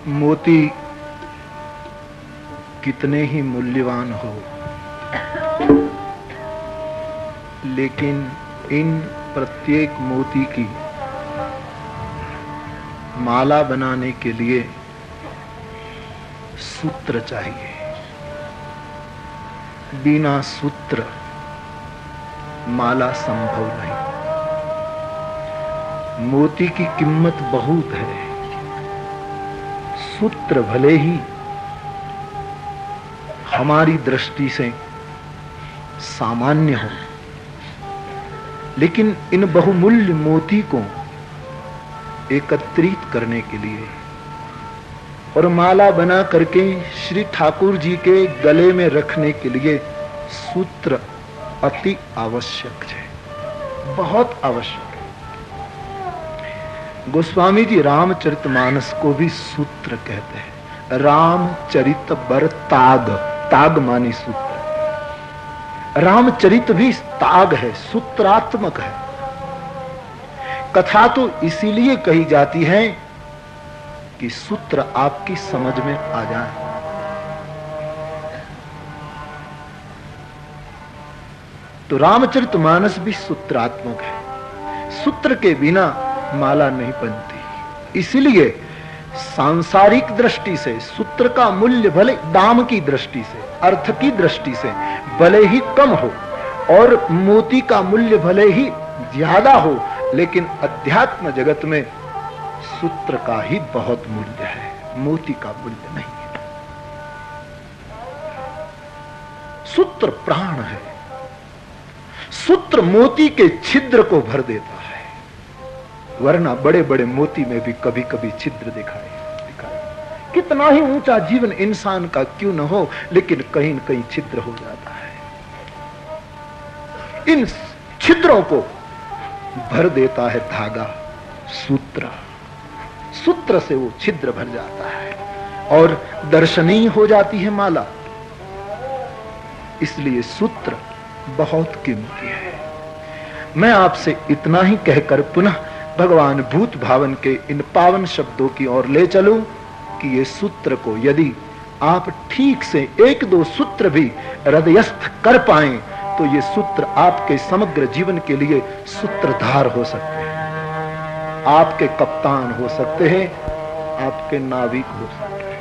मोती कितने ही मूल्यवान हो, लेकिन इन प्रत्येक मोती की माला बनाने के लिए सूत्र चाहिए। बिना सूत्र माला संभव नहीं। मोती की कीमत बहुत है। सूत्र भले ही हमारी दृष्टि से सामान्य हो, लेकिन इन बहुमूल्य मोती को एकत्रित करने के लिए और माला बना करके श्री ठाकुर जी के गले में रखने के लिए सूत्र अति आवश्यक है, बहुत आवश्यक है। गोस्वामी जी रामचरितमानस को भी सूत्र कहते हैं। रामचरित बर ताग, ताग मानी सूत्र। रामचरित भी ताग है, सूत्रात्मक है। कथा तो इसीलिए कही जाती है कि सूत्र आपकी समझ में आ जाए। तो रामचरितमानस भी सूत्रात्मक है। सूत्र के बिना माला नहीं बनती। इसलिए सांसारिक दृष्टि से सूत्र का मूल्य भले दाम की दृष्टि से, अर्थ की दृष्टि से भले ही कम हो और मोती का मूल्य भले ही ज्यादा हो, लेकिन अध्यात्म जगत में सूत्र का ही बहुत मूल्य है, मोती का मूल्य नहीं है। सूत्र प्राण है। सूत्र मोती के छिद्र को भर देता है, वरना बड़े बड़े मोती में भी कभी कभी छिद्र दिखाए। कितना ही ऊंचा जीवन इंसान का क्यों न हो, लेकिन कहीं न कहीं छिद्र हो जाता है। इन छिद्रों को भर देता है धागा, सूत्र। सूत्र से वो छिद्र भर जाता है और दर्शनीय हो जाती है माला। इसलिए सूत्र बहुत कीमती है। मैं आपसे इतना ही कहकर पुनः भगवान भूत भावन के इन पावन शब्दों की ओर ले चलूं कि ये सूत्र को यदि आप ठीक से एक दो सूत्र भी हृदयस्थ कर पाएं, तो ये सूत्र आपके समग्र जीवन के लिए सूत्रधार हो सकते हैं, आपके कप्तान हो सकते हैं, आपके नाविक हो सकते हैं।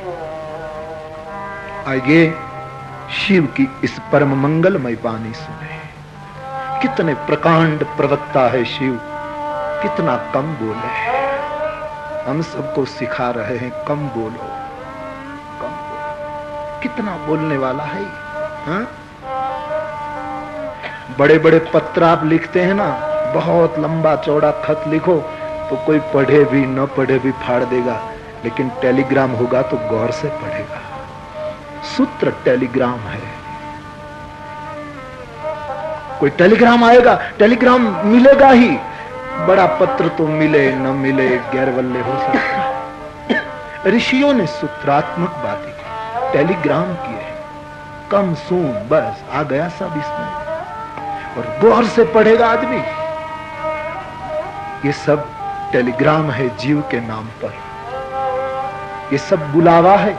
आइए शिव की इस परम मंगलमय वाणी सुने। कितने प्रकांड प्रवक्ता है शिव, कितना कम बोले। हम सबको सिखा रहे हैं कम बोलो, कम बोलो। कितना बोलने वाला है। हाँ? बड़े बड़े पत्र आप लिखते हैं ना, बहुत लंबा चौड़ा खत लिखो तो कोई पढ़े भी न पढ़े भी फाड़ देगा, लेकिन टेलीग्राम होगा तो गौर से पढ़ेगा। सूत्र टेलीग्राम है। कोई टेलीग्राम आएगा, टेलीग्राम मिलेगा ही। बड़ा पत्र तो मिले न मिले, गैरवल्ले हो सकते। ऋषियों ने सूत्रात्मक बातें की, टेलीग्राम किए। कम सुन, बस आ गया सब इसमें, और गौर से पढ़ेगा आदमी। ये सब टेलीग्राम है जीव के नाम पर। ये सब बुलावा है,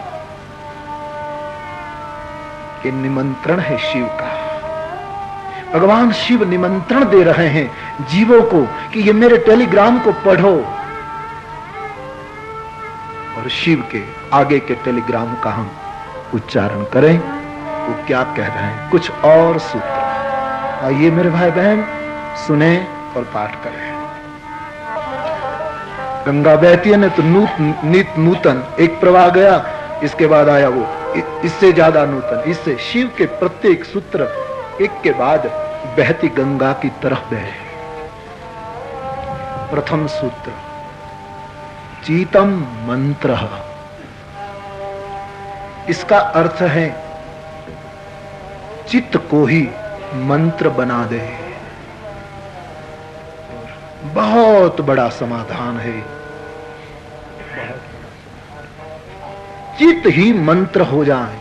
ये निमंत्रण है शिव का। भगवान शिव निमंत्रण दे रहे हैं जीवों को कि ये मेरे टेलीग्राम को पढ़ो। और शिव के आगे के टेलीग्राम का हम उच्चारण करें। वो क्या कह रहे हैं, कुछ और सूत्र। आइए मेरे भाई बहन सुने और पाठ करें। गंगा बहती है न तो नित नूतन एक प्रवाह गया, इसके बाद आया वो इससे ज्यादा नूतन। इससे शिव के प्रत्येक सूत्र एक के बाद बहती गंगा की तरफ बहे। प्रथम सूत्र चीतम मंत्र। इसका अर्थ है चित्त को ही मंत्र बना दे। बहुत बड़ा समाधान है। चित्त ही मंत्र हो जाए।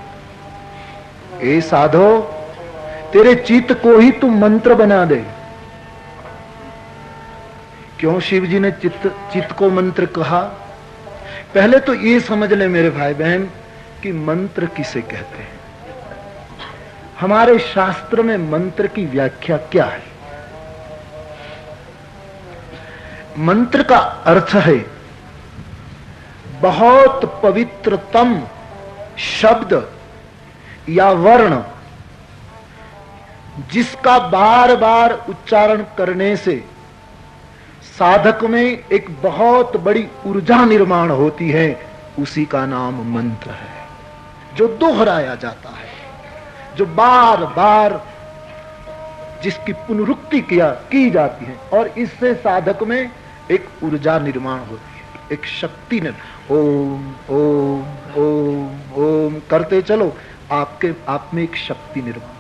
ए साधो, तेरे चित्त को ही तू मंत्र बना दे। क्यों शिव जी ने चित्त को मंत्र कहा? पहले तो ये समझ ले मेरे भाई बहन कि मंत्र किसे कहते हैं। हमारे शास्त्र में मंत्र की व्याख्या क्या है? मंत्र का अर्थ है बहुत पवित्रतम शब्द या वर्ण जिसका बार बार उच्चारण करने से साधक में एक बहुत बड़ी ऊर्जा निर्माण होती है, उसी का नाम मंत्र है। जो दोहराया जाता है, जो बार बार जिसकी पुनरुक्ति की जाती है और इससे साधक में एक ऊर्जा निर्माण होती है, एक शक्ति ओम ओम ओम ओम करते चलो, आप में एक शक्ति निर्माण।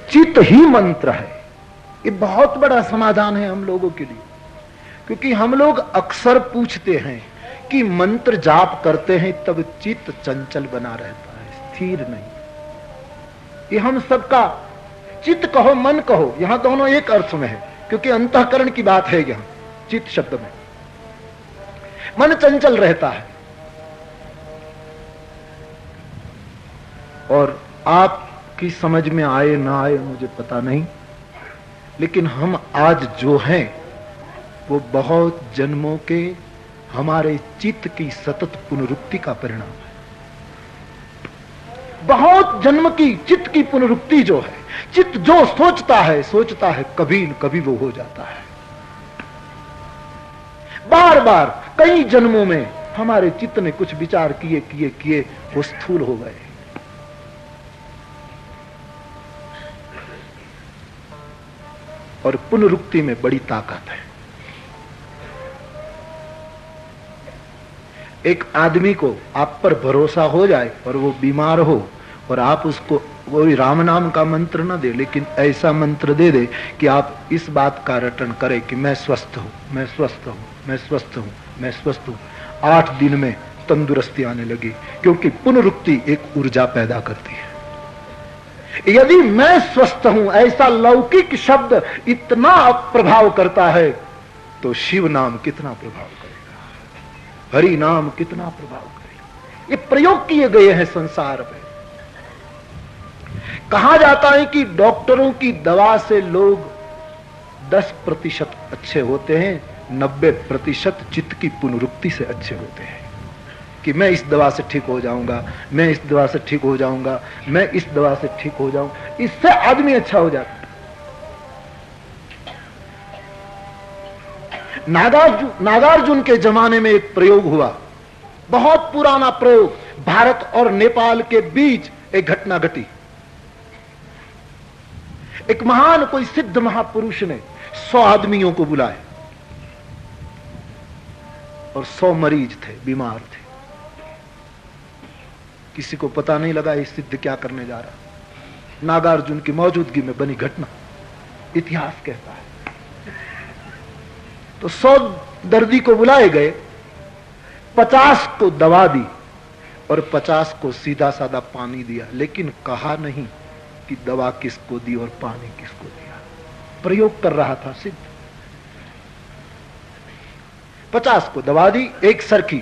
चित्त ही मंत्र है। ये बहुत बड़ा समाधान है हम लोगों के लिए, क्योंकि हम लोग अक्सर पूछते हैं कि मंत्र जाप करते हैं तब चित्त चंचल बना रहता है, स्थिर नहीं। ये हम सबका, चित्त कहो मन कहो, यहां दोनों एक अर्थ में है, क्योंकि अंतःकरण की बात है यहां चित्त शब्द में। मन चंचल रहता है। और आपकी समझ में आए ना आए मुझे पता नहीं, लेकिन हम आज जो हैं वो बहुत जन्मों के हमारे चित्त की सतत पुनरुक्ति का परिणाम है। बहुत जन्म की चित्त की पुनरुक्ति जो है, चित्त जो सोचता है कभी न कभी वो हो जाता है। बार बार कई जन्मों में हमारे चित्त ने कुछ विचार किए वो स्थूल हो गए। और पुनरुक्ति में बड़ी ताकत है। एक आदमी को आप पर भरोसा हो जाए और वो बीमार हो और आप उसको कोई राम नाम का मंत्र न दे, लेकिन ऐसा मंत्र दे दे कि आप इस बात का रटन करें कि मैं स्वस्थ हूं, मैं स्वस्थ हूं, मैं स्वस्थ हूं, मैं स्वस्थ हूं। 8 दिन में तंदुरुस्ती आने लगी, क्योंकि पुनरुक्ति एक ऊर्जा पैदा करती है। यदि मैं स्वस्थ हूं ऐसा लौकिक शब्द इतना प्रभाव करता है, तो शिव नाम कितना प्रभाव करेगा, हरि नाम कितना प्रभाव करेगा। ये प्रयोग किए गए हैं संसार में। कहा जाता है कि डॉक्टरों की दवा से लोग 10% अच्छे होते हैं, 90% चित्त की पुनरुक्ति से अच्छे होते हैं। कि मैं इस दवा से ठीक हो जाऊंगा, मैं इस दवा से ठीक हो जाऊंगा, मैं इस दवा से ठीक हो जाऊंगा, इससे आदमी अच्छा हो जाता है। नागार्जुन के जमाने में एक प्रयोग हुआ, बहुत पुराना प्रयोग। भारत और नेपाल के बीच एक घटना घटी। एक महान कोई सिद्ध महापुरुष ने 100 आदमियों को बुलाए और 100 मरीज थे, बीमार थे। किसी को पता नहीं लगा ये सिद्ध क्या करने जा रहा। नागार्जुन की मौजूदगी में बनी घटना, इतिहास कहता है। तो 100 दर्दी को बुलाए गए, 50 को दवा दी और 50 को सीधा साधा पानी दिया, लेकिन कहा नहीं कि दवा किसको दी और पानी किसको दिया। प्रयोग कर रहा था सिद्ध। 50 को दवा दी, एक सरकी,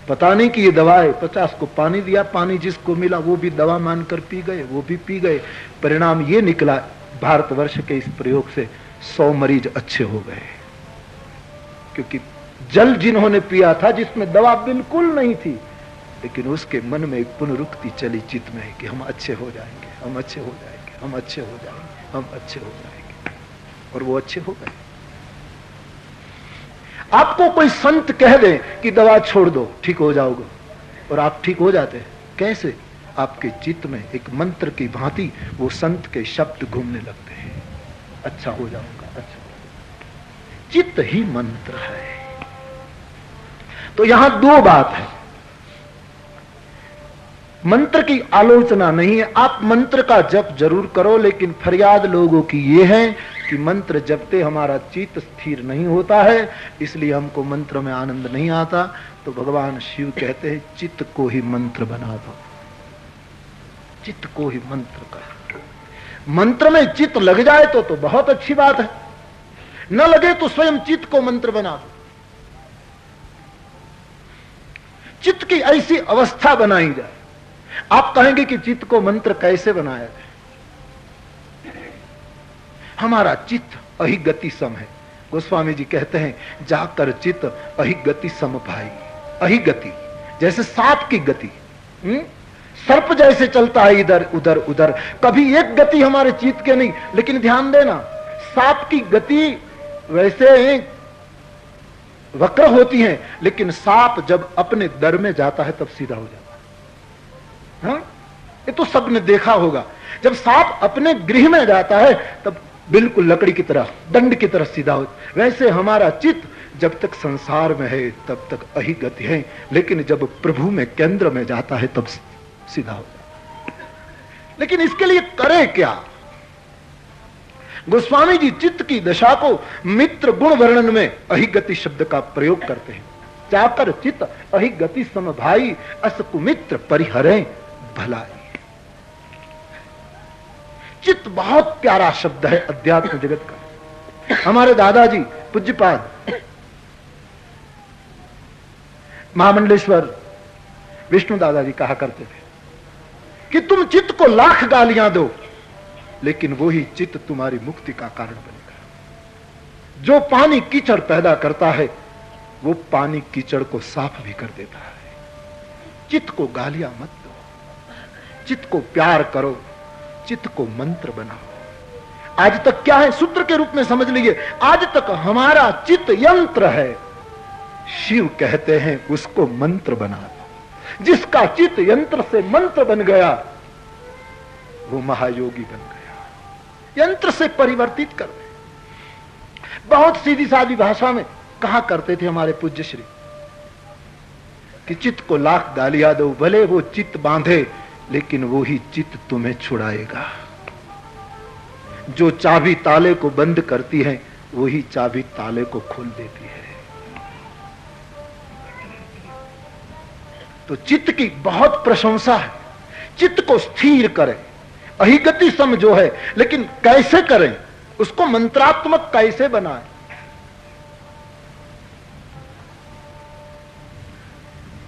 पता नहीं कि ये दवा है, 50 को पानी दिया, पानी जिसको मिला वो भी दवा मानकर पी गए, वो भी पी गए। परिणाम ये निकला, भारतवर्ष के इस प्रयोग से 100 मरीज अच्छे हो गए। क्योंकि जल जिन्होंने पिया था जिसमें दवा बिल्कुल नहीं थी, लेकिन उसके मन में एक पुनरुक्ति चली चित्त में कि हम अच्छे हो जाएंगे, हम अच्छे हो जाएंगे, हम अच्छे हो जाएंगे, हम अच्छे हो जाएंगे, और वो अच्छे हो गए। आपको कोई संत कह दे कि दवा छोड़ दो, ठीक हो जाओगे, और आप ठीक हो जाते हैं। कैसे? आपके चित्त में एक मंत्र की भांति वो संत के शब्द घूमने लगते हैं, अच्छा हो जाऊंगा, अच्छा। चित्त ही मंत्र है। तो यहां 2 बात है। मंत्र की आलोचना नहीं है, आप मंत्र का जप जरूर करो, लेकिन फरियाद लोगों की ये है कि मंत्र जपते हमारा चित्त स्थिर नहीं होता है, इसलिए हमको मंत्र में आनंद नहीं आता। तो भगवान शिव कहते हैं चित्त को ही मंत्र बना दो, चित्त को ही मंत्र कर। मंत्र में चित्त लग जाए तो बहुत अच्छी बात है, न लगे तो स्वयं चित्त को मंत्र बना दो। चित्त की ऐसी अवस्था बनाई जाए। आप कहेंगे कि चित्त को मंत्र कैसे बनाया जाए? हमारा चित्त अहिगति सम है। गोस्वामी जी कहते हैं जाकर चित्त अहिगति सम भाई। अहिगति जैसे सांप की गति, सर्प जैसे चलता है इधर उधर उधर, कभी एक गति हमारे चित्त के नहीं। लेकिन ध्यान देना, सांप की गति वैसे वक्र होती है, लेकिन सांप जब अपने दर में जाता है तब सीधा हो जाता है। हाँ? ये तो सबने देखा होगा, जब सांप अपने गृह में जाता है तब बिल्कुल लकड़ी की तरह, दंड की तरह सीधा हो। वैसे हमारा चित्त जब तक संसार में है तब तक अहिगति है, लेकिन जब प्रभु में केंद्र में जाता है तब सीधा हो जाता है। लेकिन इसके लिए करें क्या? गोस्वामी जी चित्त की दशा को मित्र गुण वर्णन में अहिगति शब्द का प्रयोग करते हैं। जाकर चित्त अहिगति सम भाई, अस कुमित्र परिहरे भलाई। चित्त बहुत प्यारा शब्द है अध्यात्म जगत का। हमारे दादाजी पूज्यपाद महामंडलेश्वर विष्णु दादाजी कहा करते थे कि तुम चित्त को लाख गालियां दो, लेकिन वही चित्त तुम्हारी मुक्ति का कारण बनेगा। जो पानी कीचड़ पैदा करता है वो पानी कीचड़ को साफ भी कर देता है। चित्त को गालियां मत दो, चित्त को प्यार करो, चित्त को मंत्र बनाओ। आज तक क्या है, सूत्र के रूप में समझ लीजिए, आज तक हमारा चित्त यंत्र है। शिव कहते हैं उसको मंत्र बना दो। जिसका चित्त यंत्र से मंत्र बन गया वो महायोगी बन गया। यंत्र से परिवर्तित कर दे। बहुत सीधी सादी भाषा में कहा करते थे हमारे पूज्य श्री कि चित्त को लाख गालियां दो, भले वो चित्त बांधे, लेकिन वो ही चित्त तुम्हें छुड़ाएगा। जो चाबी ताले को बंद करती है वही चाबी ताले को खोल देती है। तो चित्त की बहुत प्रशंसा है। चित्त को स्थिर करें, अहिगति सम जो है, लेकिन कैसे करें, उसको मंत्रात्मक कैसे बनाएं?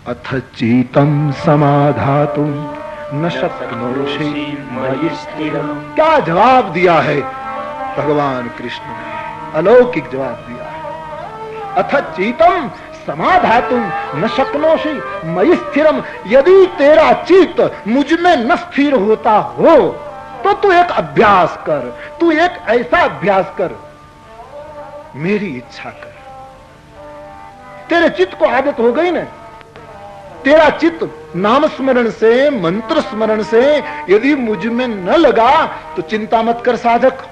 अथ चीतम समाधातुम न शक्नोषि मयि स्थिरम। क्या जवाब दिया है भगवान कृष्ण ने? अलौकिक जवाब दिया है। अथ चीतम समाधातुम न शक्नोषि मयि स्थिरम। यदि तेरा चित्त मुझ में न स्थिर होता हो तो तू एक अभ्यास कर, तू एक ऐसा अभ्यास कर, मेरी इच्छा कर। तेरे चित्त को आदत हो गई ना, तेरा चित्त नाम स्मरण से, मंत्र स्मरण से यदि मुझ में न लगा तो चिंता मत कर साधक।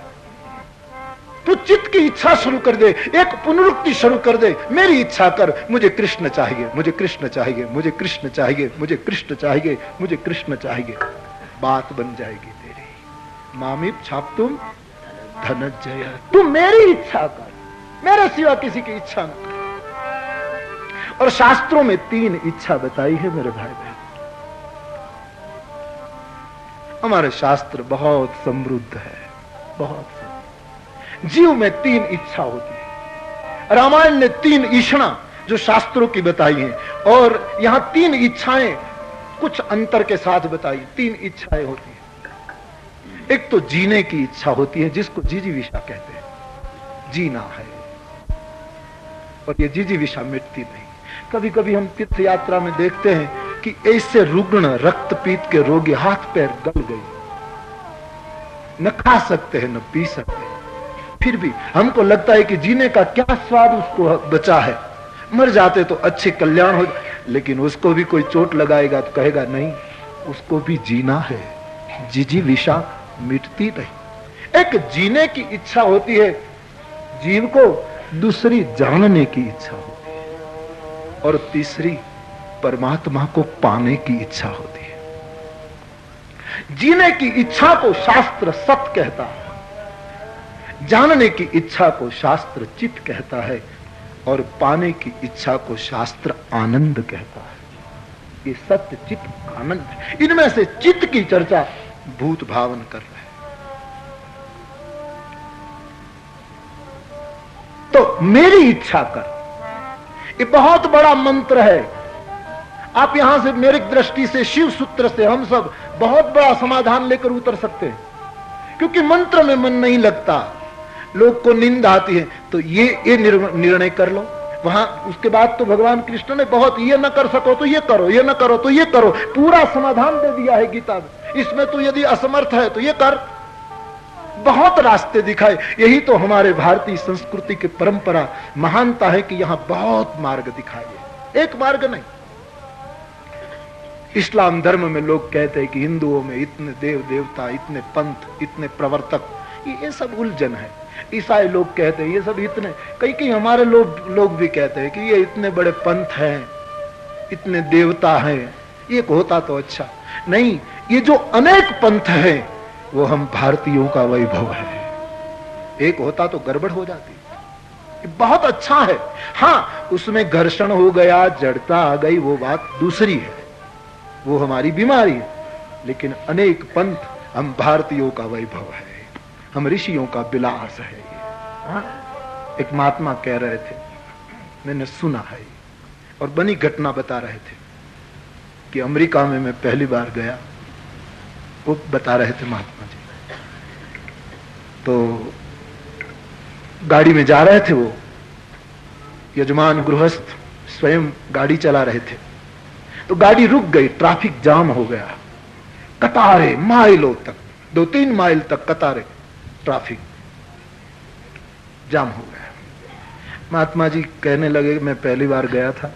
तो चित्त की इच्छा शुरू कर दे, एक पुनरुक्ति शुरू कर दे, मेरी इच्छा कर, मुझे कृष्ण चाहिए, मुझे कृष्ण चाहिए, मुझे कृष्ण चाहिए, मुझे कृष्ण चाहिए, मुझे कृष्ण चाहिए। बात बन जाएगी तेरी। मामीप छाप तुम धनंजय, तुम मेरी इच्छा कर, मेरे सिवा किसी की इच्छा न कर। और शास्त्रों में 3 इच्छा बताई है मेरे भाई बहन। हमारे शास्त्र बहुत समृद्ध है, बहुत समृद्ध। जीव में 3 इच्छा होती है। रामायण ने 3 ईषणा जो शास्त्रों की बताई हैं, और यहां 3 इच्छाएं कुछ अंतर के साथ बताई। 3 इच्छाएं होती हैं। एक तो जीने की इच्छा होती है, जिसको जिजीविषा कहते हैं। जीना है, और ये जिजीविषा मिटती नहीं। कभी कभी हम तीर्थ यात्रा में देखते हैं कि ऐसे रुग्ण रक्तपीत के रोगी हाथ पैर गल गए, न खा सकते हैं न पी सकते हैं, फिर भी हमको लगता है कि जीने का क्या स्वाद उसको बचा है। मर जाते तो अच्छे कल्याण हो, लेकिन उसको भी कोई चोट लगाएगा तो कहेगा नहीं, उसको भी जीना है। जिजीविषा मिटती नहीं। एक जीने की इच्छा होती है जीव को, दूसरी जानने की इच्छा होती है, और तीसरी परमात्मा को पाने की इच्छा होती है। जीने की इच्छा को शास्त्र सत कहता है, जानने की इच्छा को शास्त्र चित कहता है, और पाने की इच्छा को शास्त्र आनंद कहता है। ये सत्य चित्त आनंद है। इनमें से चित्त की चर्चा भूत भावन कर रहे हैं। मेरी इच्छा कर। ये बहुत बड़ा मंत्र है। आप यहां से मेरी दृष्टि से शिव सूत्र से हम सब बहुत बड़ा समाधान लेकर उतर सकते हैं, क्योंकि मंत्र में मन नहीं लगता, लोग को नींद आती है। तो ये निर्णय कर लो। वहां उसके बाद तो भगवान कृष्ण ने बहुत, ये न कर सको तो ये करो, ये न करो तो ये करो, पूरा समाधान दे दिया है गीता में। इसमें तो यदि असमर्थ है तो ये कर, बहुत रास्ते दिखाए। यही तो हमारे भारतीय संस्कृति की परंपरा महानता है कि यहां बहुत मार्ग दिखाए, एक मार्ग नहीं। इस्लाम धर्म में लोग कहते हैं कि हिंदुओं में इतने देव देवता, इतने पंथ, इतने प्रवर्तक, ये सब उलझन है। ईसाई लोग कहते हैं ये सब इतने, कई हमारे लोग भी कहते हैं कि ये इतने बड़े पंथ हैं, इतने देवता हैं, एक होता तो अच्छा नहीं। ये जो अनेक पंथ है वो हम भारतीयों का वैभव है। एक होता तो गड़बड़ हो जाती। ये बहुत अच्छा है। हाँ, उसमें घर्षण हो गया, जड़ता आ गई, वो बात दूसरी है, वो हमारी बीमारी है। लेकिन अनेक पंथ हम भारतीयों का वैभव है, हम ऋषियों का विलास है। हाँ? एक महात्मा कह रहे थे, मैंने सुना है और बनी घटना बता रहे थे कि अमेरिका में मैं पहली बार गया। वो बता रहे थे महात्मा जी, तो गाड़ी में जा रहे थे, वो यजमान गृहस्थ स्वयं गाड़ी चला रहे थे। तो गाड़ी रुक गई, ट्रैफिक जाम हो गया, कतारें माइलों तक, 2-3 माइल तक कतारें, ट्रैफिक जाम हो गया। महात्मा जी कहने लगे, मैं पहली बार गया था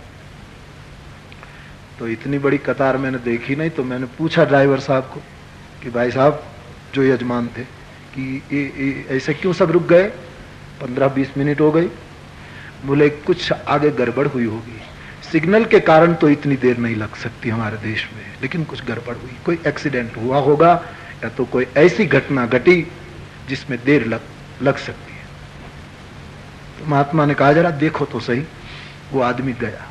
तो इतनी बड़ी कतार मैंने देखी नहीं। तो मैंने पूछा ड्राइवर साहब को कि भाई साहब, जो यजमान थे, कि ये ऐसे क्यों सब रुक गए, 15-20 मिनट हो गई। बोले कुछ आगे गड़बड़ हुई होगी, सिग्नल के कारण तो इतनी देर नहीं लग सकती हमारे देश में, लेकिन कुछ गड़बड़ हुई, कोई एक्सीडेंट हुआ होगा या तो कोई ऐसी घटना घटी जिसमें देर लग सकती है। तो महात्मा ने कहा जरा देखो तो सही। वो आदमी गया,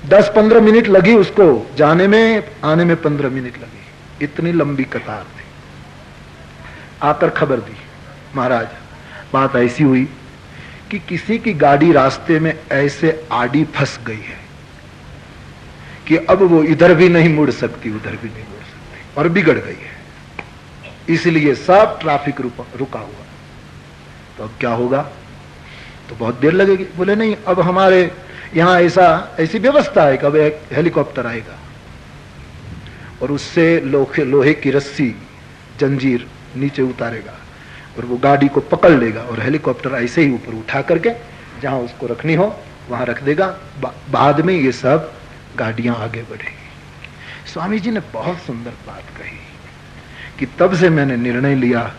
10-15 मिनट लगी उसको जाने में, आने में 15 मिनट लगी, इतनी लंबी कतार थी। आकर खबर दी, महाराज बात ऐसी हुई कि किसी की गाड़ी रास्ते में ऐसे आड़ी फंस गई है कि अब वो इधर भी नहीं मुड़ सकती, उधर भी नहीं मुड़ सकती, और बिगड़ गई है। इसलिए सब ट्रैफिक रुका हुआ। तो अब क्या होगा, तो बहुत देर लगेगी। बोले नहीं, अब हमारे यहां ऐसी व्यवस्था है कि अब एक हेलीकॉप्टर आएगा और उससे लोहे की रस्सी, जंजीर नीचे उतारेगा और वो गाड़ी को पकड़ लेगा और हेलीकॉप्टर ऐसे ही ऊपर उठा करके जहां उसको रखनी हो वहां रख देगा। बाद में ये सब गाड़ियां आगे बढ़ेगी। स्वामी जी ने बहुत सुंदर बात कही कि तब से मैंने निर्णय लिया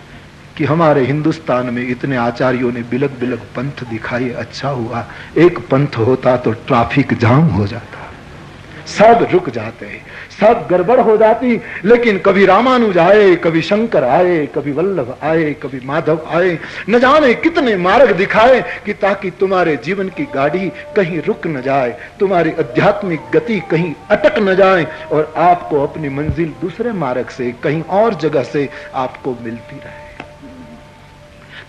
कि हमारे हिंदुस्तान में इतने आचार्यों ने बिलक बिलक पंथ दिखाई, अच्छा हुआ एक पंथ होता तो ट्रैफिक जाम हो जाता, सब रुक जाते, सब गड़बड़ हो जाती। लेकिन कभी रामानुज आए, कभी शंकर आए, कभी वल्लभ आए, कभी माधव आए, न जाने कितने मार्ग दिखाए कि ताकि तुम्हारे जीवन की गाड़ी कहीं रुक न जाए, तुम्हारी आध्यात्मिक गति कहीं अटक न जाए और आपको अपनी मंजिल दूसरे मार्ग से, कहीं और जगह से आपको मिलती रहे।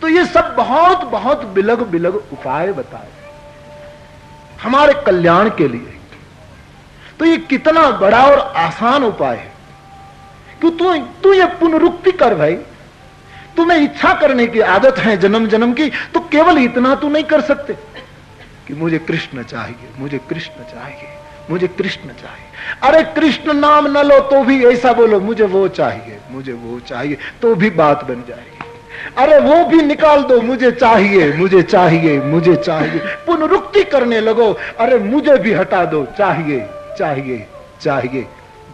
तो ये सब बहुत बहुत बिलग बिलग उपाय बताए हमारे कल्याण के लिए। तो ये कितना बड़ा और आसान उपाय है कि तू ये पुनरुक्ति कर भाई। तुम्हें इच्छा करने की आदत है जन्म जन्म की, तो केवल इतना तू नहीं कर सकते कि मुझे कृष्ण चाहिए, मुझे कृष्ण चाहिए, मुझे कृष्ण चाहिए। अरे कृष्ण नाम न लो तो भी ऐसा बोलो मुझे वो चाहिए, मुझे वो चाहिए, तो भी बात बन जाएगी। अरे वो भी निकाल दो, मुझे चाहिए, मुझे चाहिए, मुझे चाहिए, पुनरुक्ति करने लगो। अरे मुझे भी हटा दो, चाहिए चाहिए चाहिए,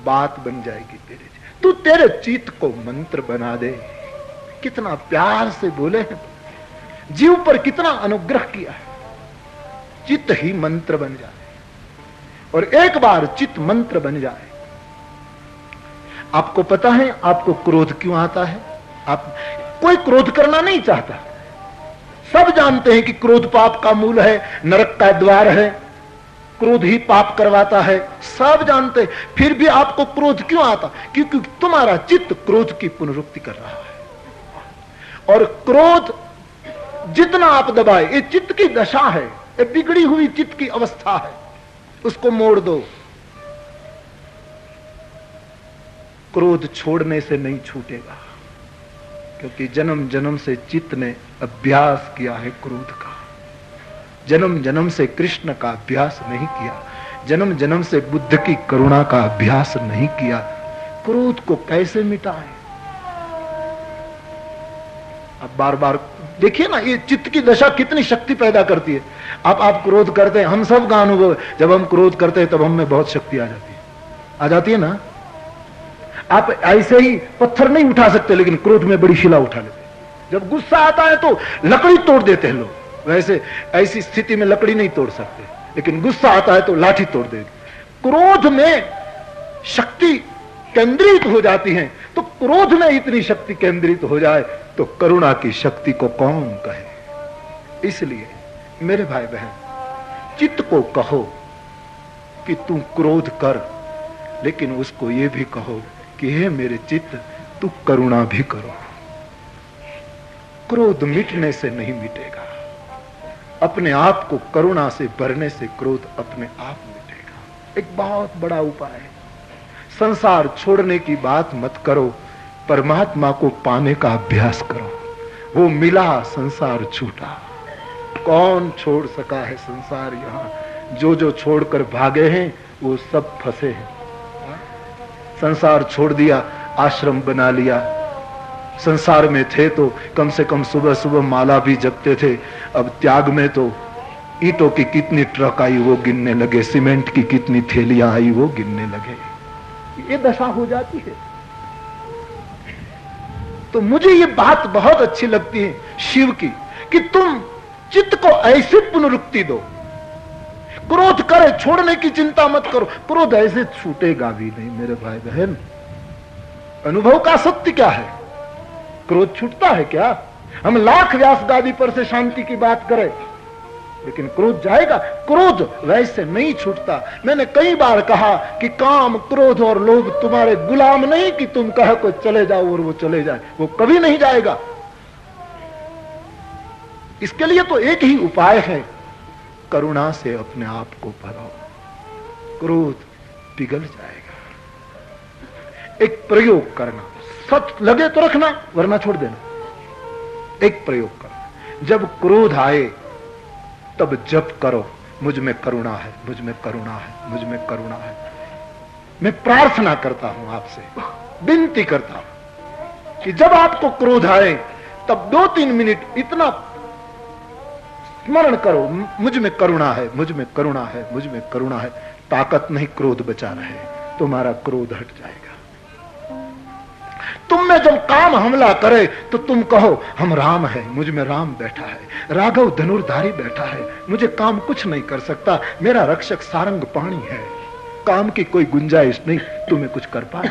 बात बन जाएगी तेरे। तू तेरे चित्त को मंत्र बना दे। कितना प्यार से बोले हैं, जीव पर कितना अनुग्रह किया है। चित्त ही मंत्र बन जाए और एक बार चित्त मंत्र बन जाए। आपको पता है आपको क्रोध क्यों आता है? आप कोई क्रोध करना नहीं चाहता। सब जानते हैं कि क्रोध पाप का मूल है, नरक का द्वार है, क्रोध ही पाप करवाता है, सब जानते। फिर भी आपको क्रोध क्यों आता? क्योंकि तुम्हारा चित्त क्रोध की पुनरुक्ति कर रहा है। और क्रोध जितना आप दबाए, ये चित्त की दशा है, ये बिगड़ी हुई चित्त की अवस्था है, उसको मोड़ दो। क्रोध छोड़ने से नहीं छूटेगा, क्योंकि जन्म जन्म से चित्त ने अभ्यास किया है क्रोध का। जन्म जन्म से कृष्ण का अभ्यास नहीं किया, जन्म जन्म से बुद्ध की करुणा का अभ्यास नहीं किया। क्रोध को कैसे मिटाएं? अब बार बार देखिए ना, ये चित्त की दशा कितनी शक्ति पैदा करती है। आप क्रोध करते हैं, हम सब का अनुभव है, जब हम क्रोध करते हैं तब हम में बहुत शक्ति आ जाती है ना। आप ऐसे ही पत्थर नहीं उठा सकते, लेकिन क्रोध में बड़ी शिला उठा लेते हैं। जब गुस्सा आता है तो लकड़ी तोड़ देते हैं लोग, वैसे ऐसी स्थिति में लकड़ी नहीं तोड़ सकते, लेकिन गुस्सा आता है तो लाठी तोड़ देते। क्रोध में शक्ति केंद्रित हो जाती है, तो क्रोध में इतनी शक्ति केंद्रित हो जाए तो करुणा की शक्ति को कौन कहे। इसलिए मेरे भाई बहन, चित्त को कहो कि तू क्रोध कर, लेकिन उसको यह भी कहो कि हे मेरे चित्त, तू करुणा भी करो। क्रोध मिटने से नहीं मिटेगा, अपने आप को करुणा से भरने से क्रोध अपने आप मिटेगा। एक बहुत बड़ा उपाय है। संसार छोड़ने की बात मत करो, परमात्मा को पाने का अभ्यास करो। वो मिला, संसार छूटा। कौन छोड़ सका है संसार? यहां जो छोड़कर भागे हैं वो सब फंसे हैं। संसार छोड़ दिया, आश्रम बना लिया। संसार में थे तो कम से कम सुबह सुबह माला भी जपते थे। अब त्याग में तो ईंटों की कितनी ट्रक आई वो गिनने लगे, सीमेंट की कितनी थैलियां आई वो गिनने लगे। ये दशा हो जाती है। तो मुझे ये बात बहुत अच्छी लगती है शिव की, कि तुम चित्त को ऐसी पुनरुक्ति दो। क्रोध करे, छोड़ने की चिंता मत करो। क्रोध ऐसे छूटेगा भी नहीं मेरे भाई बहन। अनुभव का सत्य क्या है? क्रोध छूटता है क्या? हम लाख व्यास गादी पर से शांति की बात करें, लेकिन क्रोध जाएगा? क्रोध वैसे नहीं छूटता। मैंने कई बार कहा कि काम, क्रोध और लोभ तुम्हारे गुलाम नहीं कि तुम कह को चले जाओ और वो चले जाए, वो कभी नहीं जाएगा। इसके लिए तो एक ही उपाय है, करुणा से अपने आप को भरो, क्रोध पिघल जाएगा। एक प्रयोग करना, सच लगे तो रखना, वरना छोड़ देना। एक प्रयोग करना, जब क्रोध आए तब जप करो, मुझ में करुणा है, मुझ में करुणा है, मुझ में करुणा है। मैं प्रार्थना करता हूं आपसे, विनती करता हूं कि जब आपको क्रोध आए तब 2-3 मिनट इतना स्मरण करो, मुझ में करुणा है, मुझ में करुणा है, मुझ में करुणा है। ताकत नहीं क्रोध बचा रहे, तुम्हारा क्रोध हट जाएगा। तुम में जब काम हमला करे तो तुम कहो हम राम है, मुझ में राम बैठा है, राघव धनुर्धारी बैठा है, मुझे काम कुछ नहीं कर सकता, मेरा रक्षक सारंग पाणी है, काम की कोई गुंजाइश नहीं, तुम्हें कुछ कर पाए।